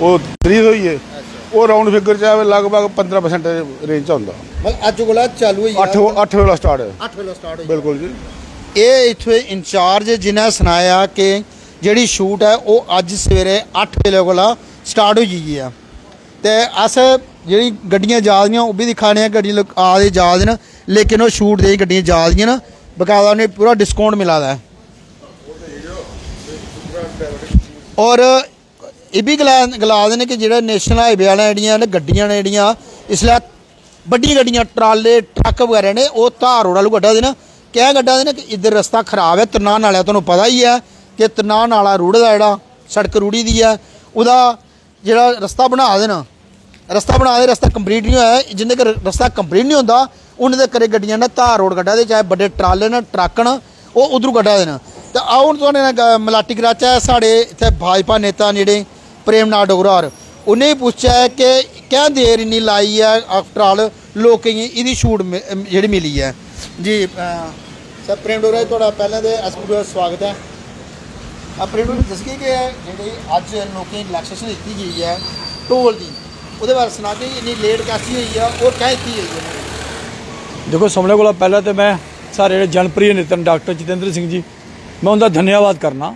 वो 3 हुई है वो राउंड फिगर च लगभग 15% रेंज होंदा। मतलब अज कोला चालू होई 8 वेला स्टार्ट है। 8 वेला स्टार्ट होई बिल्कुल जी। ये इत्थे इंचार्ज जिन्हें सुनाया कि जिहड़ी शूट है वो अज सवेरे 8 वेले कोला स्टार्ट हो गई है। तो अस जिहड़ी गड्डियां जा दियां वो भी दिखाने गड्डी आ दे जा दे न, लेकिन वो शूट दी गड्डियां जा दियां न, बकायदा उन्हें पूरा डिस्काउंट मिला दा है। और ये भी गला देने कि जो नेशनल हाईवे वाले जड़ियाँ गड्डियां ने जड़ियाँ इसलिए बड्डी गड्डियां ट्राले ट्रक वगैरह ने वो धार रोड वालू कड्ढा दे न। क्या कड्ढा दे न कि इधर रस्ता खराब है, तरनाह नाला तुहानूं पता ही है कि तरनाह नाला रुढ़दा जिहड़ा सड़क रुढ़ी दी है, उहदा जिहड़ा रस्ता बना दे न, रस्ता कंप्लीट नहीं होया। जिन्ने कर रस्ता कंप्लीट नहीं होंदा उन्ने दे करे गड्डियां ने धार रोड कड्ढा दे, चाहे बड़े ट्राले न ट्रक न वो उधरों कड्ढा दे न। तो आओ हुण तुहाडे नाल मलाटी कराचा साढ़े इत्थे भाजपा नेता नेड़े प्रेम नाथ डोगरा होर, उन्हें ही पूछा है कि क्या देर इन्नी लाई है आफ्टर ऑल लोकें गी छूट जी मिली है। जी सर प्रेम डोगरा जी थोड़ा पहले तो एसपीडी स्वागत है। प्रेम डोगरा दसगे कि जी अज लोकें रिलैक्सेशन दी गई है टोल की, वो बारे सुना के इन्नी लेट कैसी हुई है और क्या दी गई है। देखो समझने को पहले तो मैं सारे जनप्रिय नेता डॉक्टर जितेंद्र सिंह जी मैं उनका धन्यवाद करना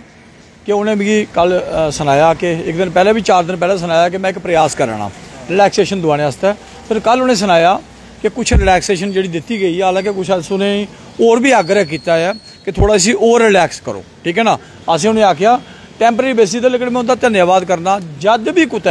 कि उन्हें मुझे कल सुनाया कि एक दिन पहले भी 4 दिन पहले सुनाया कि मैं एक प्रयास करना रिलैक्सेशन दिवाने वास्ते। फिर कल उन्हें सुनाया कि कुछ रिलैक्सेशन जी दी गई है, हालांकि कुछ अस उन्हें और भी आग्रह किया है कि थोड़ा सी और रिलैक्स करो, ठीक है ना। असें उन्हें आख्या टैंपरेरी बेसिस पर, लेकिन मैं उनका धन्यवाद करना जब भी कुछ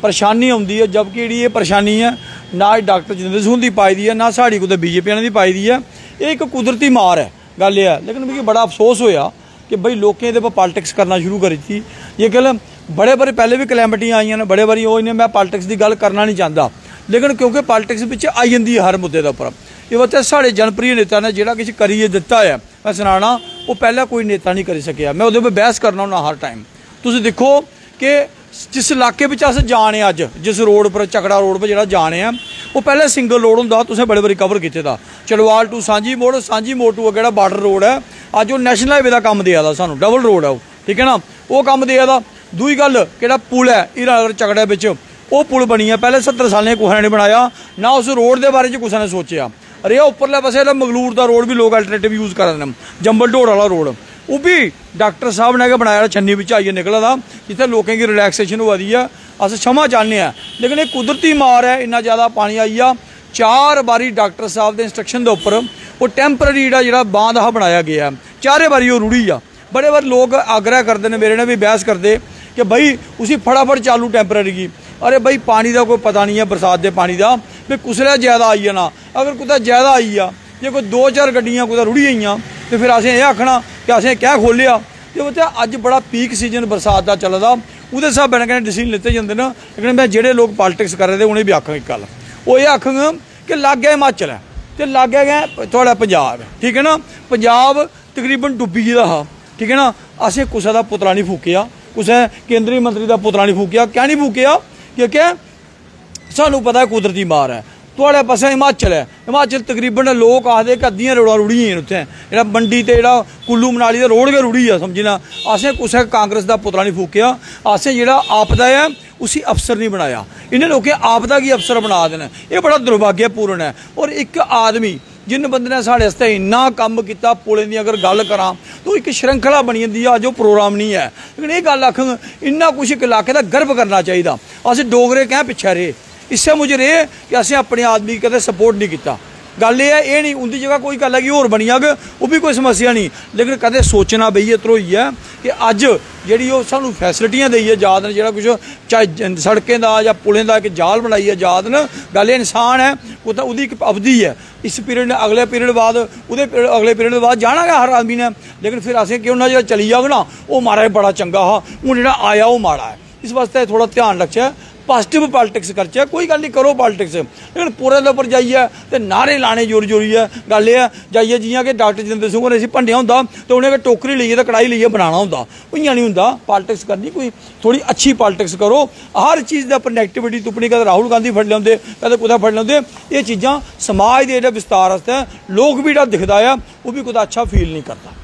परेशानी आती है, जबकि जी ये परेशानी है ना डॉक्टर जितेंद्र सिंह की पाई दी है ना साड़ी कुछ बीजेपी वालों की पाई दी है, ये एक कुदरती मार है गल यह है। लेकिन मुझे बड़ा अफसोस होया कि बई लोगों ये पॉलिटिक्स करना शुरू करी थी। ये गल बड़े बारी पहले भी कलैमिटियां आईयां ने, बड़े बारी वो इन्हें मैं पॉलिटिक्स की गल करना नहीं चाहता, लेकिन क्योंकि पॉलिटिक्स पिछे आई जाती है हर मुद्दे के उपर। ये बच्चे साढ़े जनप्रिय नेता ने जोड़ा किसी करिए दिता है मैं सुनाना वो पहला कोई नेता नहीं कर सकिया। मैं वो बहस करना होना हर टाइम। तुम देखो कि जिस इलाके में अस जाने अज जिस रोड पर चकड़ा रोड पर जो जाने वो पहले सिंगल रोड होंगे, तुसें बड़े बारी कवर किया चलवाल टू सांझी मोड़ टू अगड़ा बार्डर रोड है, अज वो नैशनल हाईवे का काम दिया सानू, डबल रोड है वो, ठीक है ना, वो काम दिया। दूई गल कि पुल है हीरानगर चकड़े बिच वो पुल बनी है, पहले 70 साल कुछ ने बनाया ना, उस रोड के बारे कुछ ने सोचा। अरे उपरले पासे मंगलूर का रोड भी लोग अल्टरनेटिव यूज़ कर रहे हैं, जंबल ढोड़ वाला रोड वो भी डॉक्टर साहब ने बनाया छन्नी बिच आइए निकला था, जितने लोगों की रिलैक्सेशन हुआ दी है। अस क्षमा चाहते हैं, लेकिन एक कुदरती मार है, इन्ना ज़्यादा पानी आई आ। 4 बारी डॉक्टर साहब के इंस्ट्रक्शन के उपर वो टैंपररी जो बांध बनाया गया, 4 बारी वो रुड़ी आ। बड़े बार लोग आग्रह करते हैं, मेरे ने भी बहस करते कि बई उसी फटाफट चालू टैंपररी की। अरे बई पानी का कोई पता नहीं है, बरसात के पानी का भी कुसलै ज्यादा आई है ना, अगर कुछ ज्यादा आई आ, जे कोई 2-4 गड्डियां कुछ रुड़ी गई तो फिर असें यह आखना कि असें क्या खोलिया। तो बच्चा अज बड़ा पीक सीजन बरसात का चलदा, वो हिसाब ने कहने डिसीजन लेते जाते हैं। लेकिन मैं जोड़े लोग पॉलिटिक्स कर रहे थे उन्हें भी आखांगी कल, वो ये आखांगा कि लागे हिमाचल है तो लागे गए थोड़ा पंजाब है, ठीक है ना। पंजाब तकरीबन डुब्बी गेदा हा, ठीक है ना। असें कुसै दा पुतला नहीं फूकिया, कुसै केंद्रीय मंत्री का पुतला नहीं फूकिया। क्या नहीं फूकिया क्योंकि सानू पता है कुदरती मार है। थोड़े पासे हिमाचल है, हिमाचल तकरीबन लोग आखते कि अद्धियां रोडां रुढ़ियां उत्थे, जो मंडी तो जो कुल्लू मनाली का रोड गै रुढ़ी है समझी ना। असें कुसै कांग्रेस का पुतला नहीं फूकिया, असें जो आपदा है उसी अफसर नहीं बनाया। इन्हें लोगों आपदा की अफसर बना देना, ये बड़ा दुर्भाग्यपूर्ण है। और एक आदमी जिन बंदे ने साढ़े आस्ते इन्ना काम किया, पुलें की अगर गल करा तो एक श्रृंखला बनी जाती है, अज वो प्रोग्राम नहीं है। लेकिन ये गल आखांगा इन्ना कुछ एक इलाके का गर्व करना चाहिए। अस डोगरे क्या पिछे रहे, इससे मुझे रहे कि असें अपने आदमी कदे सपोर्ट नहीं किया। गल ये नहीं उनकी जगह कोई गल है कि होर बनी जाग, वो भी कोई समस्या नहीं। लेकिन कदे सोचना बई इधर होई है कि अज जी सानू फैसिलिटियां दी है जाद ने, जो कुछ चाहे सड़कें का या पुलें का एक जाल बनाई है जाद ने, गल इंसान है वो एक अवधि है। इस पीरियड ने अगले पीरियड बाद अगले पीरियड बाद जाना है हर आदमी ने। लेकिन फिर असें क्यों ना जो चली जाग ना वो महाराज बड़ा चंगा हा, हूँ जो आया वो माड़ा है। इस वास्ते थोड़ा ध्यान रखे, पॉजिटिव पॉलिटिक्स करचे, कोई गल नहीं करो पॉलिटिक्स, लेकिन पूरे के उपर जाइए तो नारे लाने जोर जोरी है। गल यह जाइए जियां कि डॉक्टर जितेंद्र सिंह ने भंडिया होंदा तो उन्हें टोकरी लीए तो कड़ाई लीए बनाना होंदा, इं नहीं होंदा। पॉलिटिक्स करनी कोई थोड़ी अच्छी पॉलिटिक्स करो, हर चीज़ के उपर नैगेटिविटी तुपनी, कदे राहुल गांधी फड़ लेंदे कदे कुछ फड़ लेंदे। ये चीज़ां समाज के विस्तार वास्ते लोग भी जो दिखता है वो भी कुछ अच्छा फील नहीं करता।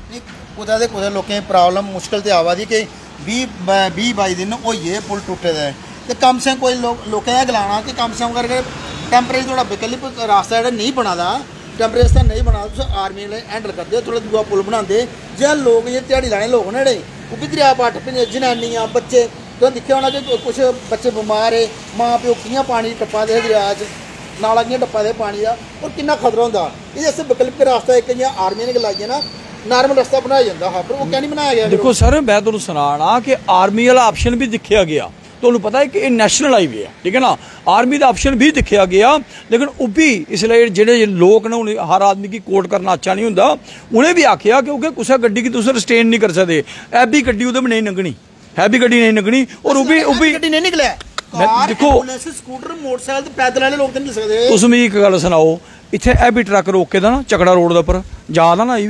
कुछ लोगों प्रॉब्लम मुश्किल तो आवा दी कि 20-22 दिन होइए पुल टुटे दे ते कम से कम कोई लोकें एह् गलाना कि कम से कम करके टैंपरेरी थोड़ा विकल्प रास्ता जेह्ड़ा नहीं बना दा टैंपरेरी रास्ता नहीं बना तुस आर्मी आह्ले हैंडल करदे थोड़ा दूआ पुल बनांदे जे लोग जे ध्याड़ी लाने लोग न जेह्ड़े ओह् बी दरिया पार टप्पे जनानियां बच्चे तुसें दिक्खेआ होना कि कुछ बच्चे बमार है मां प्यो कि'यां पानी टप्पा दे दरिया च नाला कि'यां टप्पा दे पानी दा और किन्ना खतरा होंदा एह्दे आस्तै विकल्प रास्ता इक जि'यां आर्मी ने गलाइया ना नार्मल रास्ता बनाया जाता है पर वो क्या नहीं बनाया गया देखो सर मैं तुहानूं सुनाना कि आर्मी वाला ऑप्शन भी दिखा गया तुहानूं पता है कि ये नैशनल हाईवे है ठीक है ना आर्मी का ऑप्शन भी दिखा गया लेकिन वो भी इसलिए जेह्ड़े लोग ने उन्हें हर आदमी की कोर्ट करना अच्छा नहीं होंदा उन्हें भी आख्या क्योंकि कुसै गड्डी की तुस रिस्टेन नहीं कर सकते ऐ भी गड्डी उधर नहीं लंघनी है भी गड्डी नहीं लंघनी और वो भी गड्डी नहीं निकले देखो स्कूटर मोटरसाइकिल ते पैदल वाले लोग तो नहीं सकते तुस मिगी एक गल सुनाओ इत्थे ऐ भी ट्रक रोक के दा ना चकड़ा रोड दे उपर जा दा ना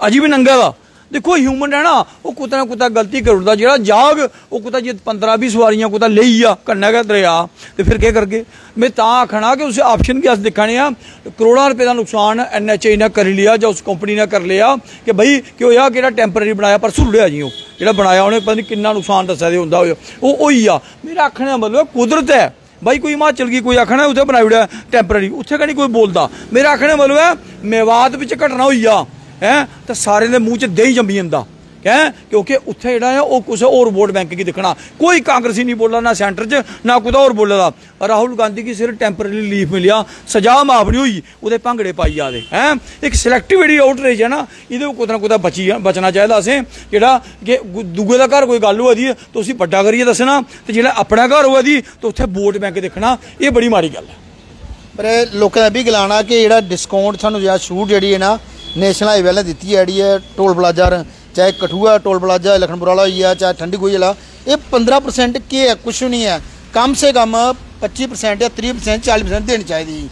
अजी भी नंगा दा देखो ह्यूमन है ना वो कुत्ते ना कुत्ता गलती कर उड़दा जेह्ड़ा जाग वो कुत्ता जे 15-20 सवारियां कुत्ता लेई आ कन्नै गै दरिया ते फिर केह् करगे मैं तां आखना कि उस ऑप्शन गी अस दिक्खने आ करोड़ां रुपए दा नुकसान NHAI ने करी लिया जां उस कंपनी ने कर लिया कि भाई कि होया कि टैंपरेरी बनाया पर सुड़िया जी जेह्ड़ा बनाया उन्हें पता नहीं किन्ना नुकसान दस्सा दे होंदा ओह् होई आ मेरा आखने दा मतलब कुदरत है भाई कोई हिमाचल की कोई आखना उत्थे बनाई ओड़ेआ टैंपरेरी उत्थे कहीं कोई बोलता मेरा आखने दा मतलब है मेवात बिच घटना होई आ है तो सारे दे मूँह च दही जमी जंदा है क्योंकि उत्थे जेह्ड़ा है वो कुछ होर वोट बैंक की दिक्खना कोई कांग्रेसी नहीं बोला ना सेंटर च ना कुछ होर बोले दा राहुल गांधी की सिर्फ टैंपरेरी रिलीफ मिलिया सजा माफ नहीं हुई उहदे भांगड़े पाई जा दे हैं एक सिलेक्टिव जेह्ड़ी आउटरीच है ना इहदे कुछ ना कुछ बचना चाहिदा असें जेह्ड़ा कि दूए दा घर कोई गल होआ दी तो उसी बड्डा करियै दस्सना ते जेल्लै अपना घर होआ दी तो उत्थे वोट बैंक दिक्खना ये बड़ी माड़ी गल है पर लोकें दा भी गलाना कि जेह्ड़ा डिस्काउंट सानूं जेह्ड़ा छूट जेह्ड़ी है ना नेशनल हाईवे वाले दी जेह्ड़ी है टोल प्लाजा चाहे कठुआ टोल प्लाजा लखनपुर वाला होई चाहे ठंडी गोई वाला ये 15% के है कुछ नहीं है कम से कम 25% या 30% 40% देनी चाहिए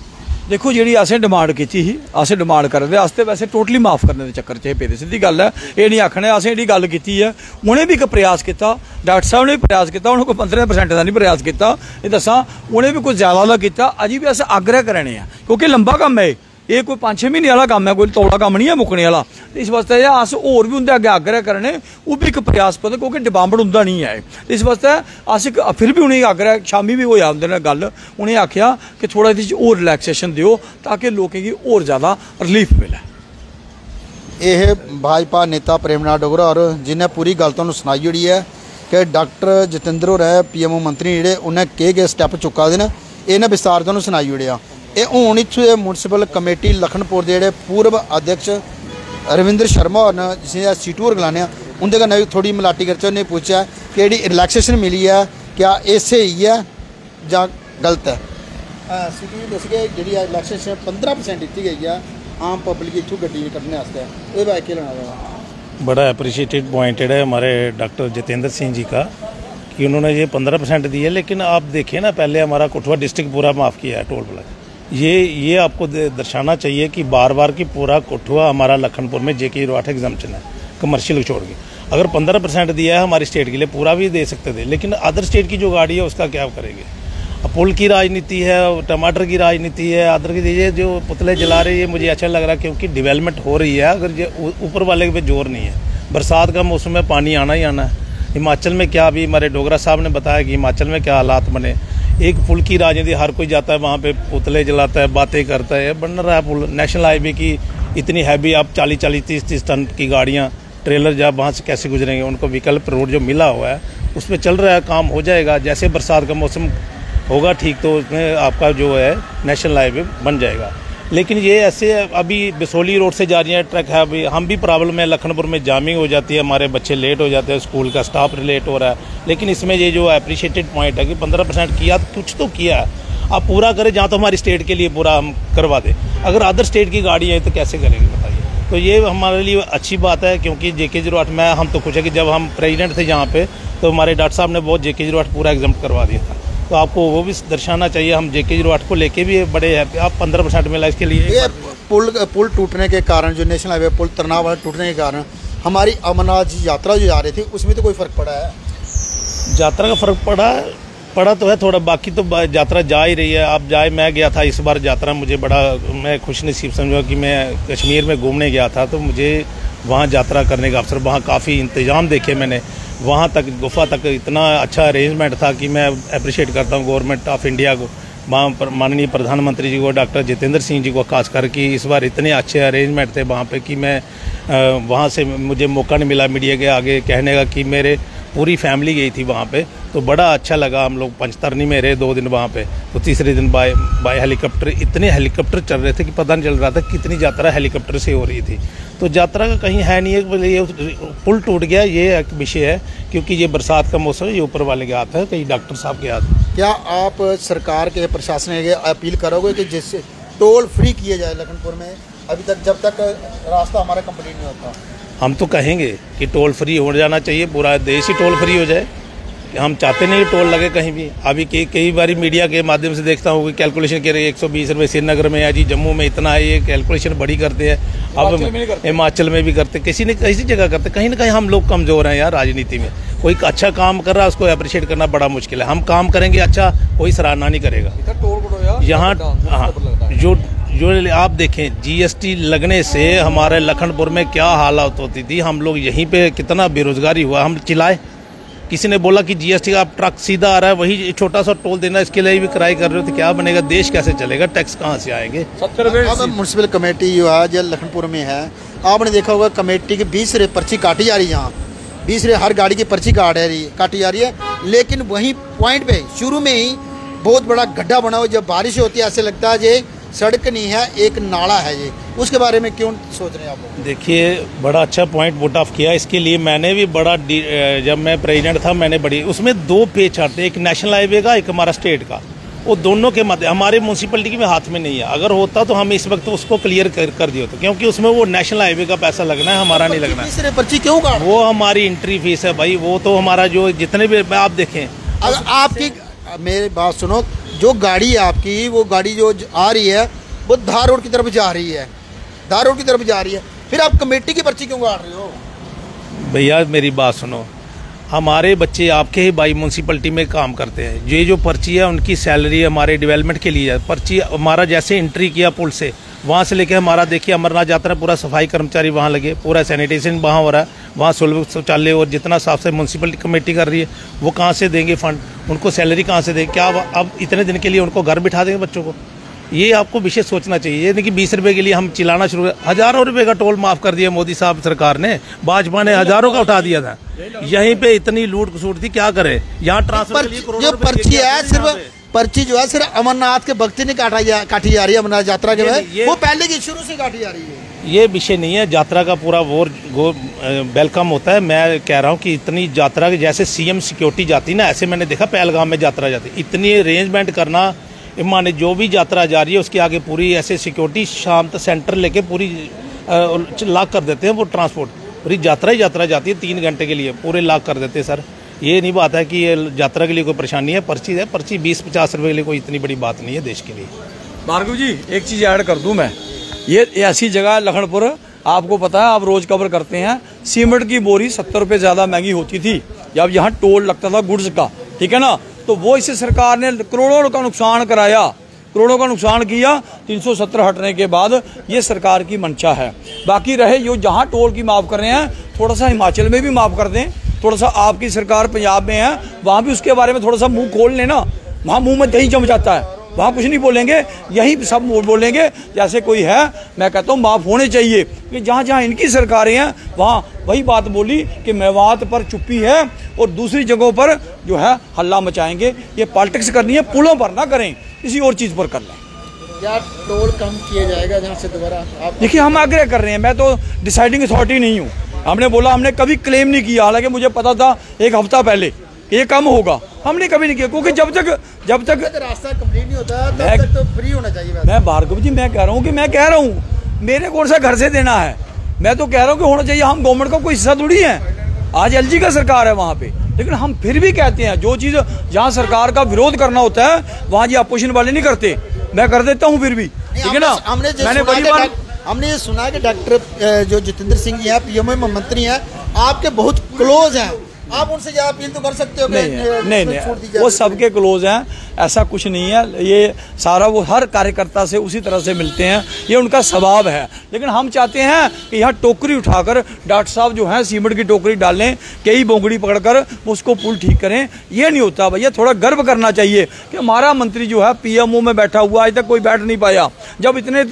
देखो जी असें डिमांड की ही असें डिमांड करने आस्ते वैसे टोटली माफ़ करने के चक्कर च पेदे सीधी गल है ये नहीं आखने असें जी गल की है उन्हें भी एक प्रयास किया डॉक्टर साहब ने भी प्रयास किया उन्होंने कोई 15% का नहीं प्रयास किया ये दसा उन्हें भी कुछ ज़्यादा का किया अजी भी अस आग्रह करने क्योंकि लंबा काम है ये कोई 5-6 महीने वाला काम है कोई तौला काम नहीं है मुकने वाला इस वास्ते अस होर भी उनके अगे आग्रह करने वो भी एक प्रयास पता क्योंकि डिबांबड़ होंदा नहीं है इस वास्ते अस फिर भी उन्हें आग्रह शामी भी होया उंदे नाल गल उन्हें आख्या कि थोड़ा इहदे च होर रिलैक्सेशन दिओ ताकि लोकें गी होर ज़्यादा रिलीफ मिले यह भाजपा नेता प्रेमनाथ डोगरा और जिन्हें पूरी गल तुहानूं सुनाई ओड़ी है कि डॉक्टर जितेंद्र होर है PMO मंत्री जेह्ड़े उन्हें केह् स्टैप चुका दे न इन्हें विस्तार तुहानूं सुनाई ओड़ेआ ये हूँ इत्थूं म्यूनसिपल कमेटी लखनपुर के पूर्व अध्यक्ष रविंद्र शर्मा होर न जिसे सीटू होर गलाने उनके कन्नै भी थोड़ी मलाटी करके उन्हें पूछा कि जी रिलैक्सेशन मिली है क्या ये सही है या गलत है सीटू दस के जी रिलैक्सेशन 15% दी गई है आम पब्लिक इतों गड्डी कड्ढने वास्ते ये बात क्या लेना बड़ा अप्रिशिएटेड पॉइंट है हमारे डॉक्टर जितेंद्र सिंह जी का कि उन्होंने ये 15% दी है लेकिन आप देखिए ना पहले हमारा कठुआ डिस्ट्रिक्ट पूरा माफ़ किया है टोल प्लाजा ये आपको दर्शाना चाहिए कि बार बार की पूरा कठुआ हमारा लखनपुर में JK 08 एग्जम्पशन है कमर्शियल छोड़ के अगर 15% दिया है हमारी स्टेट के लिए पूरा भी दे सकते थे लेकिन अदर स्टेट की जो गाड़ी है उसका क्या करेंगे अब पुल की राजनीति है टमाटर की राजनीति है अदर की ये जो पुतले जला रहे हैं मुझे अच्छा लग रहा है क्योंकि डेवलपमेंट हो रही है अगर ये ऊपर वाले पे जोर नहीं है बरसात का मौसम में पानी आना ही आना है हिमाचल में क्या अभी हमारे डोगरा साहब ने बताया कि हिमाचल में क्या हालात बने एक पुल की राजनीति हर कोई जाता है वहाँ पे पुतले जलाता है बातें करता है बन रहा है पुल नेशनल हाईवे की इतनी हैवी अब 40-40 30-30 टन की गाड़ियाँ ट्रेलर जब वहाँ से कैसे गुजरेंगे उनको विकल्प रोड जो मिला हुआ है उस पर चल रहा है काम हो जाएगा जैसे बरसात का मौसम होगा ठीक तो उसमें आपका जो है नेशनल हाईवे बन जाएगा लेकिन ये ऐसे अभी बिसोली रोड से जा रही है ट्रक है अभी हम भी प्रॉब्लम है लखनपुर में जामिंग हो जाती है हमारे बच्चे लेट हो जाते हैं स्कूल का स्टाफ लेट हो रहा है लेकिन इसमें ये जो अप्रिशिएटेड पॉइंट है कि 15% किया कुछ तो किया है आप पूरा करें जहाँ तो हमारी स्टेट के लिए पूरा हम करवा दें अगर अदर स्टेट की गाड़ी है तो कैसे करेंगे बताइए तो ये हमारे लिए अच्छी बात है क्योंकि JK 08 में हम तो खुश है कि जब हम प्रेसिडेंट थे यहाँ पे तो हमारे डॉक्टर साहब ने बहुत JK 08 पूरा एग्जाम करवा दिया था तो आपको वो भी दर्शाना चाहिए हम JK 08 को लेके भी बड़े हैप्पी आप 15% मिला इसके लिए ये पुल टूटने के कारण जो नेशनल हाईवे पुल तरनाव वाला टूटने के कारण हमारी अमरनाथ यात्रा जो जा रही थी उसमें तो कोई फ़र्क पड़ा है यात्रा का फ़र्क पड़ा तो है थोड़ा बाकी तो यात्रा जा ही रही है आप जाए मैं गया था इस बार यात्रा मुझे बड़ा मैं खुशनसीब समझा कि मैं कश्मीर में घूमने गया था तो मुझे वहाँ यात्रा करने का अवसर वहाँ काफ़ी इंतज़ाम देखे मैंने वहाँ तक गुफा तक इतना अच्छा अरेंजमेंट था कि मैं अप्रिशिएट करता हूँ गवर्नमेंट ऑफ इंडिया को, वहाँ पर माननीय प्रधानमंत्री जी को, डॉक्टर जितेंद्र सिंह जी को खास करके इस बार इतने अच्छे अरेंजमेंट थे वहाँ पे कि मैं वहाँ से मुझे मौका नहीं मिला मीडिया के आगे कहने का कि मेरे पूरी फैमिली गई थी वहाँ पे, तो बड़ा अच्छा लगा। हम लोग पंचतरनी में रहे 2 दिन वहाँ पे, तो तीसरे दिन बाय हेलीकॉप्टर, इतने हेलीकॉप्टर चल रहे थे कि पता नहीं चल रहा था कितनी यात्रा हेलीकॉप्टर से हो रही थी। तो यात्रा का कहीं है नहीं है, ये पुल टूट गया ये एक विषय है, क्योंकि ये बरसात का मौसम है, ये ऊपर वाले के हाथ है, कहीं डॉक्टर साहब के हाथ। क्या आप सरकार के प्रशासन के अपील करोगे कि जिससे टोल फ्री किए जाए लखनपुर में, अभी तक जब तक रास्ता हमारा कंप्लीट नहीं होता? हम तो कहेंगे कि टोल फ्री हो जाना चाहिए, पूरा देश ही टोल फ्री हो जाए। हम चाहते नहीं टोल लगे कहीं भी। अभी कई बार मीडिया के माध्यम से देखता हूँ कि कैलकुलेशन कर रहे 120 रुपये श्रीनगर में है जी, जम्मू में इतना है, ये कैलकुलेशन बड़ी करते हैं। अब हिमाचल में भी करते, किसी न किसी जगह करते। कहीं ना कहीं हम लोग कमज़ोर हैं यार राजनीति में। कोई अच्छा काम कर रहा है उसको अप्रिशिएट करना बड़ा मुश्किल है। हम काम करेंगे अच्छा, कोई सराहना नहीं करेगा। यहाँ हाँ, जो आप देखें जीएसटी लगने से हमारे लखनपुर में क्या हालत होती थी। हम लोग यहीं पे कितना बेरोजगारी हुआ, हम चिल्लाए। किसी ने बोला कि जीएसटी का ट्रक सीधा आ रहा है, वही छोटा सा टोल देना, इसके लिए भी किराए कर रहे हो, तो क्या बनेगा? देश कैसे चलेगा? टैक्स कहाँ से आएंगे? 70 रुपये। म्यूनसिपल कमेटी जो है जो लखनपुर में है, आपने देखा होगा कमेटी की 20 रुपये पर्ची काटी जा रही है। यहाँ 20 रुपये हर गाड़ी की पर्ची काटी जा रही है, लेकिन वहीं पॉइंट पे शुरू में ही बहुत बड़ा गड्ढा बना हुआ। जब बारिश होती है ऐसे लगता है ये सड़क नहीं है, एक नाला है ये। उसके बारे में क्यों सोच रहे हैं आप लोग? देखिए, बड़ा अच्छा पॉइंट पुट ऑफ किया। इसके लिए मैंने भी बड़ा, जब मैं प्रेसिडेंट था मैंने बड़ी, उसमें 2 पेज आते, एक नेशनल हाईवे का, एक हमारा स्टेट का। वो दोनों के मध्य हमारे म्यूनसिपलिटी में हाथ में नहीं है। अगर होता तो हम इस वक्त उसको क्लियर कर दिए होते, क्योंकि उसमें वो नेशनल हाईवे का पैसा लगना है, हमारा नहीं लगना है। पर्ची क्यों काट? वो हमारी एंट्री फीस है भाई, वो तो हमारा जो जितने भी आप देखें। अगर आपकी मेरी बात सुनो, जो गाड़ी है आपकी, वो गाड़ी जो आ रही है वो धार रोड की तरफ जा रही है, धार रोड की तरफ जा रही है, फिर आप कमेटी की पर्ची क्यों काट रहे हो? भैया मेरी बात सुनो, हमारे बच्चे आपके ही बाई म्यूनसिपलिटी में काम करते हैं। ये जो पर्ची है उनकी सैलरी हमारे डेवलपमेंट के लिए है। पर्ची हमारा जैसे एंट्री किया पुल से, वहाँ से लेके हमारा देखिए अमरनाथ यात्रा, पूरा सफाई कर्मचारी वहाँ लगे, पूरा सैनिटेशन वहाँ हो रहा है, वहाँ सुलभ शौचालय और जितना साफ सफाई म्यूनसिपलिटी कमेटी कर रही है, वो कहाँ से देंगे फंड? उनको सैलरी कहाँ से देंगे? क्या अब इतने दिन के लिए उनको घर बिठा देंगे बच्चों को? ये आपको विशेष सोचना चाहिए। ये नहीं कि 20 रुपये के लिए हम चिल्लाना शुरू कर। हज़ारों रुपए का टोल माफ़ कर दिया मोदी साहब सरकार ने, भाजपा ने हज़ारों का उठा दिया था। यहीं पे इतनी लूट खसूट थी, क्या करे? यहाँ ट्रांसफर जो पर्ची है, सिर्फ पर्ची जो है सिर्फ अमरनाथ के भक्ति ने काटी जा रही है। अमरनाथ यात्रा के बाद वो पहले की शुरू से काटी जा रही है। ये विषय नहीं है, यात्रा का पूरा वो वेलकम होता है। मैं कह रहा हूँ कि इतनी यात्रा की जैसे सीएम सिक्योरिटी जाती ना, ऐसे मैंने देखा पहलगाम में यात्रा जाती। इतनी अरेंजमेंट करना, माने जो भी यात्रा जा रही है उसके आगे पूरी ऐसे सिक्योरिटी शांत सेंटर लेके पूरी लॉक कर देते हैं। वो ट्रांसपोर्ट पूरी यात्रा ही यात्रा जाती है 3 घंटे के लिए, पूरे लॉक कर देते हैं सर। ये नहीं बात है कि ये यात्रा के लिए कोई परेशानी है। पर्ची है, पर्ची 20-50 रुपये के लिए कोई इतनी बड़ी बात नहीं है देश के लिए। भार्गव जी एक चीज़ ऐड कर दूं मैं, ये ऐसी जगह है लखनपुर, आपको पता है, आप रोज कवर करते हैं, सीमेंट की बोरी 70 रुपये ज़्यादा महंगी होती थी जब यहाँ टोल लगता था गुड्स का, ठीक है ना। तो वो इसे सरकार ने करोड़ों का नुकसान कराया, करोड़ों का नुकसान किया। 370 हटने के बाद ये सरकार की मंशा है। बाकी रहे जो जहाँ टोल की माफ़ कर रहे हैं, थोड़ा सा हिमाचल में भी माफ़ कर दें, थोड़ा सा आपकी सरकार पंजाब में है, वहाँ भी उसके बारे में थोड़ा सा मुंह खोल लेना। वहाँ मुंह में दही जम जाता है, वहाँ कुछ नहीं बोलेंगे, यही सब बोलेंगे जैसे कोई है। मैं कहता हूँ माफ़ होने चाहिए कि जहाँ जहाँ इनकी सरकारें हैं वहाँ वही बात बोली कि मेवात पर चुप्पी है और दूसरी जगहों पर जो है हल्ला मचाएंगे। ये पॉलिटिक्स करनी है, पुलों पर ना करें, किसी और चीज़ पर कर लें। क्या टोल कम किया जाएगा जहाँ से दोबारा? आप देखिए हम आग्रह कर रहे हैं, मैं तो डिसाइडिंग अथॉरिटी नहीं हूँ। हमने बोला, हमने कभी क्लेम नहीं किया, हालांकि मुझे पता था 1 हफ्ता पहले कि ये कम होगा, हमने कभी नहीं किया, क्योंकि जब तक रास्ता कंप्लीट नहीं होता तब तक तो फ्री होना चाहिए। मैं भार्गव जी मैं कह रहा हूँ मेरे कौन सा घर से देना है, मैं तो कह रहा हूँ कि होना चाहिए। हम गवर्नमेंट का कोई हिस्सा थोड़ी है, आज एलजी का सरकार है वहाँ पे, लेकिन हम फिर भी कहते हैं जो चीज़ जहाँ सरकार का विरोध करना होता है वहाँ जी अपोजिशन वाले नहीं करते, मैं कर देता हूँ फिर भी, ठीक है ना। मैंने बड़ी बार हमने ये सुना है कि डॉक्टर जो जितेंद्र सिंह जी हैं, पीएमओ मंत्री हैं, आपके बहुत क्लोज हैं, आप उनसे ज्यादा अपील तो कर सकते हो कि नहीं छूट दी जाए। वो सबके क्लोज हैं, ऐसा कुछ नहीं है। ये सारा वो हर कार्यकर्ता से उसी तरह से मिलते हैं, ये उनका स्वभाव है। लेकिन हम चाहते हैं कि यहाँ टोकरी उठाकर डॉक्टर साहब जो हैं सीमेंट की टोकरी डालें, कई बोंगड़ी पकड़कर उसको पुल ठीक करें। ये नहीं होता भैया, थोड़ा गर्व करना चाहिए कि हमारा मंत्री जो है पीएमओ में बैठा हुआ, आज तक कोई बैठ नहीं पाया। जब इतने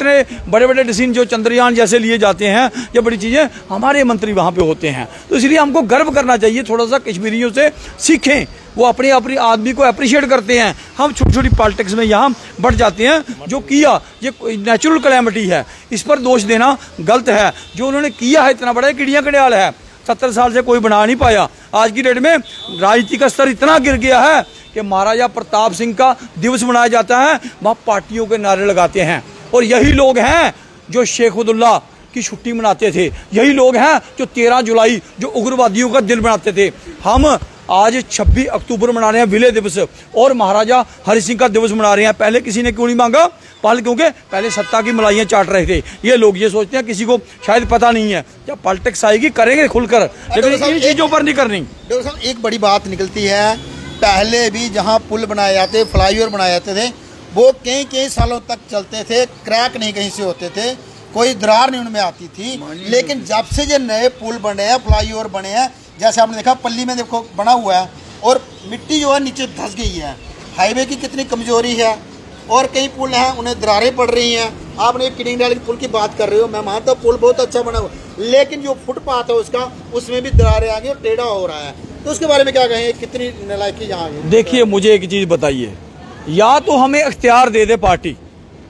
बड़े बड़े डिसीजन जो चंद्रयान जैसे लिए जाते हैं, ये बड़ी चीज़ें, हमारे मंत्री वहाँ पे होते हैं। तो इसलिए हमको गर्व करना चाहिए, थोड़ा सा कश्मीरियों से सीखें। वो अपने आदमी को अप्रिशिएट करते हैं। हम छोटी छोटी पॉलिटिक्स में यहाँ बढ़ जाते हैं। जो किया ये नेचुरल कैलेमिटी है, इस पर दोष देना गलत है। जो उन्होंने किया है इतना बड़ा किड़िया कड़ियाल है, 70 साल से कोई बना नहीं पाया। आज की डेट में राजनीति का स्तर इतना गिर गया है कि महाराजा प्रताप सिंह का दिवस मनाया जाता है, वहाँ पार्टियों के नारे लगाते हैं। और यही लोग हैं जो शेख उद्दौला की छुट्टी मनाते थे, यही लोग हैं जो 13 जुलाई जो उग्रवादियों का दिन मनाते थे। हम आज 26 अक्टूबर मना रहे हैं विलय दिवस, और महाराजा हरि सिंह का दिवस मना रहे हैं। पहले किसी ने क्यों नहीं मांगा? क्योंकि पहले सत्ता की मलाइयाँ चाट रहे थे। ये लोग ये सोचते हैं, किसी को शायद पता नहीं है, जब पॉलिटिक्स आएगी करेंगे खुलकर, लेकिन इन चीज़ों पर नहीं करनी। डॉक्टर साहब एक बड़ी बात निकलती है, पहले भी जहाँ पुल बनाए जाते, फ्लाईओवर बनाए जाते थे, वो कई सालों तक चलते थे, क्रैक नहीं कहीं से होते थे, कोई दरार नहीं उनमें आती थी। लेकिन जब से ये नए पुल बने हैं, फ्लाईओवर बने हैं, जैसे आपने देखा पल्ली में देखो बना हुआ है, और मिट्टी जो है नीचे धंस गई है। हाईवे की कितनी कमजोरी है, और कई पुल हैं उन्हें दरारें पड़ रही हैं। आपने किडिंग डाल के पुल की बात कर रहे हो, मैं मानता हूँ पुल बहुत अच्छा बना हुआ, लेकिन जो फुटपाथ है उसका, उसमें भी दरारें आ गई और टेढ़ा हो रहा है। तो उसके बारे में क्या कहें, कितनी नालायकी यहाँ है? देखिए, मुझे एक चीज़ बताइए, या तो हमें इख्तियार दे दे पार्टी,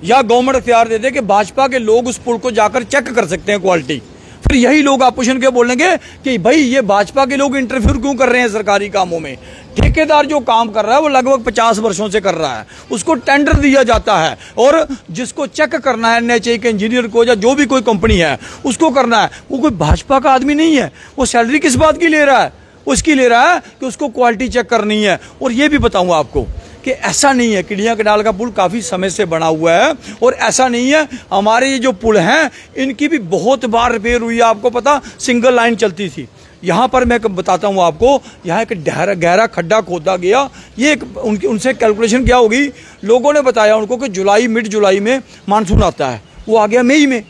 या गवर्नमेंट इख्तियार दे दे कि भाजपा के लोग उस पुल को जाकर चेक कर सकते हैं क्वालिटी। फिर यही लोग अपोजिशन के बोलेंगे कि भाई ये भाजपा के लोग इंटरफेयर क्यों कर रहे हैं सरकारी कामों में। ठेकेदार जो काम कर रहा है वो लगभग 50 वर्षों से कर रहा है, उसको टेंडर दिया जाता है, और जिसको चेक करना है NHAI के इंजीनियर को या जो भी कोई कंपनी है उसको करना है। वो कोई भाजपा का आदमी नहीं है। वो सैलरी किस बात की ले रहा है? उसकी ले रहा है कि उसको क्वालिटी चेक करनी है। और ये भी बताऊँ आपको कि ऐसा नहीं है, किडिया कडाल का पुल काफ़ी समय से बना हुआ है, और ऐसा नहीं है, हमारे ये जो पुल हैं इनकी भी बहुत बार रिपेयर हुई है। आपको पता, सिंगल लाइन चलती थी। यहाँ पर मैं बताता हूँ आपको, यहाँ एक गहरा खड्डा खोदा गया। ये एक उनसे कैलकुलेशन क्या होगी, लोगों ने बताया उनको कि मिड जुलाई में मानसून आता है, वो आ गया मई में।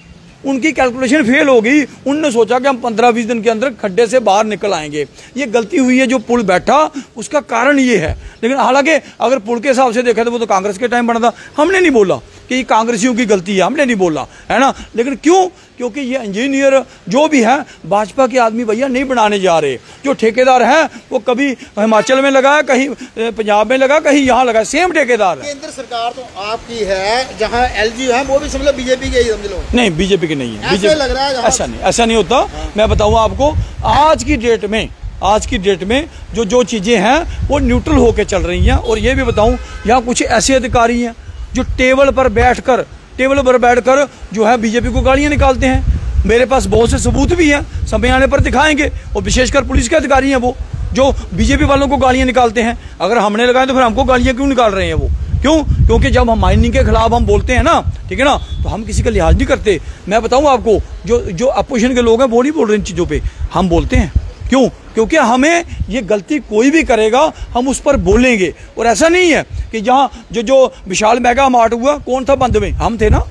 उनकी कैलकुलेशन फेल हो गई। उनने सोचा कि हम 15-20 दिन के अंदर खड्डे से बाहर निकल आएंगे। ये गलती हुई है, जो पुल बैठा उसका कारण ये है। लेकिन हालांकि अगर पुल के हिसाब से देखा तो वो तो कांग्रेस के टाइम बना था। हमने नहीं बोला कि ये कांग्रेसियों की गलती है, हमने नहीं बोला, है ना। लेकिन क्यों? क्योंकि ये इंजीनियर जो भी है भाजपा के आदमी भैया नहीं बनाने जा रहे। जो ठेकेदार है वो कभी हिमाचल में लगा, कहीं पंजाब में लगा, कहीं यहाँ लगा, सेम ठेकेदार है। केंद्र सरकार तो आपकी है, जहाँ LG है वो भी समझ लो बीजेपी के, समझ लो। नहीं, बीजेपी के नहीं है। ऐसा लग रहा है, ऐसा नहीं होता। मैं बताऊँ आपको, आज की डेट में जो चीज़ें हैं वो न्यूट्रल होकर चल रही हैं। और ये भी बताऊँ, यहाँ कुछ ऐसे अधिकारी हैं जो टेबल पर बैठकर जो है बीजेपी को गालियाँ निकालते हैं। मेरे पास बहुत से सबूत भी हैं, समय आने पर दिखाएंगे। और विशेषकर पुलिस के अधिकारी हैं वो, जो बीजेपी वालों को गालियाँ निकालते हैं। अगर हमने लगाए तो फिर हमको गालियाँ क्यों निकाल रहे हैं वो? क्यों? क्योंकि जब हम माइनिंग के खिलाफ हम बोलते हैं ना, ठीक है ना, तो हम किसी का लिहाज नहीं करते। मैं बताऊँ आपको, जो अपोजिशन के लोग हैं वो नहीं बोल रहे इन चीज़ों पर, हम बोलते हैं। क्यों? क्योंकि हमें ये गलती कोई भी करेगा हम उस पर बोलेंगे। और ऐसा नहीं है कि जहाँ जो विशाल मेगा मार्ट हुआ, कौन था बंद में? हम थे ना।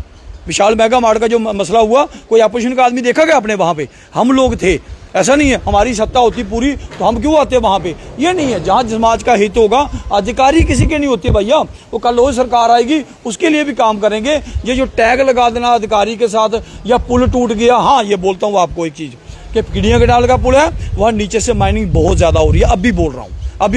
विशाल मेगा मार्ट का जो मसला हुआ, कोई अपोजिशन का आदमी देखा क्या आपने वहाँ पे? हम लोग थे। ऐसा नहीं है हमारी सत्ता होती पूरी तो हम क्यों आते वहाँ पे? ये नहीं है। जहाँ समाज का हित होगा, अधिकारी किसी के नहीं होते भैया। वो कल वो सरकार आएगी उसके लिए भी काम करेंगे। ये जो टैग लगा देना अधिकारी के साथ, या पुल टूट गया, हाँ ये बोलता हूँ आपको एक चीज़ कि किडिया कडाल का पुल है, वहाँ नीचे से माइनिंग बहुत ज़्यादा हो रही है। अभी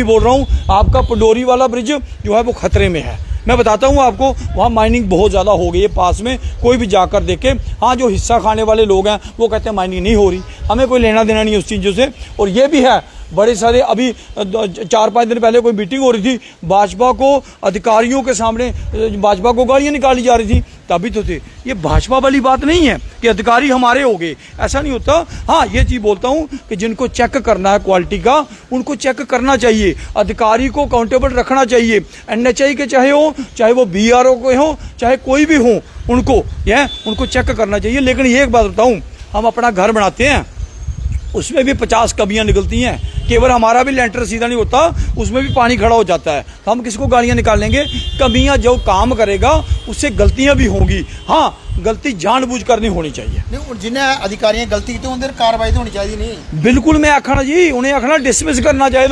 बोल रहा हूँ आपका पंडोरी वाला ब्रिज जो है वो खतरे में है। मैं बताता हूँ आपको, वहाँ माइनिंग बहुत ज़्यादा हो गई है पास में, कोई भी जाकर देखे। हाँ, जो हिस्सा खाने वाले लोग हैं वो कहते हैं माइनिंग नहीं हो रही, हमें कोई लेना देना नहीं उस चीज़ों से। और ये भी है, बड़े सारे अभी 4-5 दिन पहले कोई मीटिंग हो रही थी, भाजपा को अधिकारियों के सामने भाजपा को गालियाँ निकाली जा रही थी, तभी तो थे। ये भाजपा वाली बात नहीं है कि अधिकारी हमारे हो गए, ऐसा नहीं होता। हाँ, ये चीज़ बोलता हूँ कि जिनको चेक करना है क्वालिटी का, उनको चेक करना चाहिए, अधिकारी को अकाउंटेबल रखना चाहिए। NHAI के चाहे वो BRO के हो, चाहे कोई भी हो, उनको चेक करना चाहिए। लेकिन ये एक बात बताऊँ, हम अपना घर बनाते हैं उसमें भी 50 कमियां निकलती हैं केवल हमारा भी लेंटर सीधा नहीं होता, उसमें भी पानी खड़ा हो जाता है, तो हम किसको गालियां निकालेंगे? कमियां जो काम करेगा उससे गलतियां भी होंगी। हाँ, गलती जानबूझकर नहीं होनी चाहिए। नहीं जिन्हें अधिकारियों गलती की उन्हें कार्रवाई तो होनी चाहिए नहीं। बिल्कुल मैं आखना जी, उन्हें आखना डिसमिस करना चाहिए।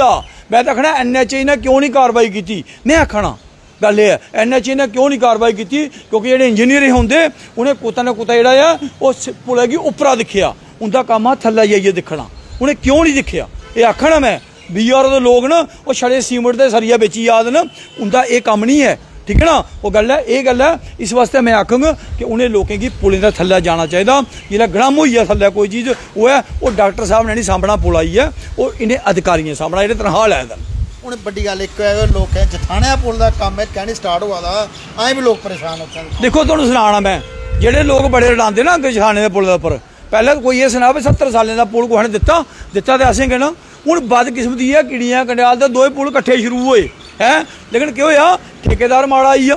मैं तो आखना NHA ने क्यों नहीं कार्रवाई की, मैं आखना गल ये है NHA ने क्यों नहीं कार्रवाई की, क्योंकि जो इंजीनियर होंगे उन्हें कुत्ता ना कुत्ता जोड़ा पुल की उपरा दिखिया, उनका काम आ थल्ले जाइए दिखना, उन्हें क्यों नहीं दिखिया? ये आखना मैं BRO के लोग ना वो छड़े सीमेंट के सरिया बेची याद ना, उनका ये काम नहीं है, ठीक है ना? वो गल है, ये गल है। इस वास्ते मैं आखूँगा कि उन्हें लोगों की पुलें का थल्ले जाना चाहिए। जिसलै गड़म होई है थल्ले कोई चीज़ वो है, वो डॉक्टर साहब ने नहीं सामना पुल आई है, वो इन्हें अधिकारियों सामना जो तनख्वाह लै देन। हूँ बड़ी गल एक है, लोग है जठाने पुल का काम है कहनी स्टार्ट हुआ था, अं भी लोग परेशान होते हैं। देखो तुहानूं सुनाना मैं, जेडे लोग बड़े रड़ाते ना अगे जठाने के पुल के उपर, पहले कोई ये सुना भी 70 सालें का पुल कुछ ने दिता तो असें कहना हूँ बदकिस्मती है, किड़ियां कंडियाल के दो पुल कट्ठे शुरू हुए हैं, लेकिन क्यों होया? ठेकेदार माड़ा आई आ,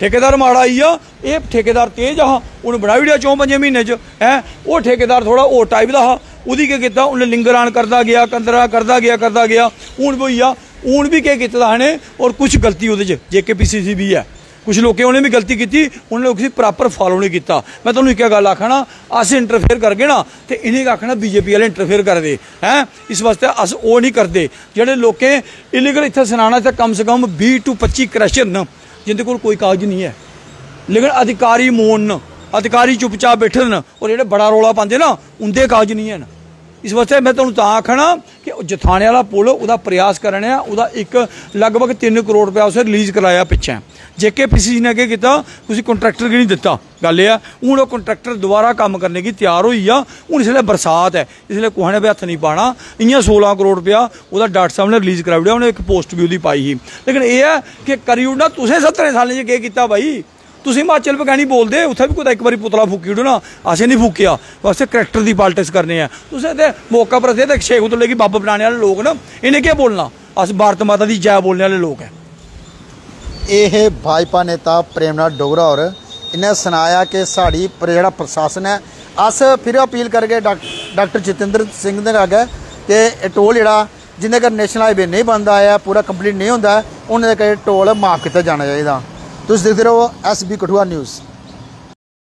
ठेकेदार माड़ा आई आ, ये ठेकेदार तेज हा, उन्हें बनाई ओड़िया 4-5 महीने च है। वो ठेकेदार थोड़ा होर टाइप का हा, उदी के किया उन्हें लिंगरान करता गया, कंदरा करता गया हूँ भी होई आ, हूँ भी क्या किया ने, और कुछ गलती वो JKPCC भी है, कुछ लोगों उन्हें भी गलती की, उन्होंने किसी प्रॉपर फॉलो नहीं किया। मैं तुम्हें एक गल आखना, अस इंटरफेयर करगे ना तो इन्हें आखना BJP वाले इंटरफेयर करते हैं, इस वास्ते अस वो नहीं करते। जेडे लोग इलीगल इतने सुनाना तो कम से कम 20 to 25 क्रैशर न, जिंदे कोई कागज नहीं है, लेकिन अधिकारी मौन न, अधिकारी चुपचाप बैठे न, और जो बड़ा रौला पाते ना उनके कागज नहीं है। इस वास्ते मैं तुहानूं तां आखना कि जठाने वाला पुल उसका प्रयास करने, उसका एक लगभग 3 करोड़ रुपया उसे रिलीज़ कराया पिछे। JKPCC ने क्या किया, किसी कॉन्ट्रैक्टर की नहीं दिता। गल यह हूँ वो कॉन्ट्रैक्टर दोबारा काम करने की तैयार हुई आ, हूँ इसलिए बरसात है, इसलिए कुछ ने भी हथ नहीं पाना। इं 16 करोड़ रुपया वो डॉक्टर साहब ने रिलीज़ करा, उन्हें एक पोस्ट भी वो पाई ही, लेकिन यह है कि करी उड़ना तुसें 17 सालें क्या किया भाई? तुसीं हिमाचल पर कहनी बोलते, उत्थे भी कोई एक बार पुतला फूकी उड़ो ना, असें नहीं फूकिया, वास्ते करैक्टर की पॉलिटिक्स करने हैं। तुसें तो मौका पर थे शेख उतले की बब्ब बनाने वाले लोग ना, इन्हें क्या बोलना? अस भारत माता की जय बोलने वाले लोग हैं। ये भाजपा नेता प्रेमनाथ डोगरा और इन्हें सुनाया कि साड़ी जो प्रशासन है, अस फिर अपील करके डॉक्टर जितेंद्र सिंह ने अगे कि टोल जोड़ा जिन्हें कर नेशनल हाईवे नहीं बनता है, पूरा कंप्लीट नहीं होता है, उन्हें टोल माफ किया जाना चाहिए। तुम देखते रहो SB कठुआ न्यूज़।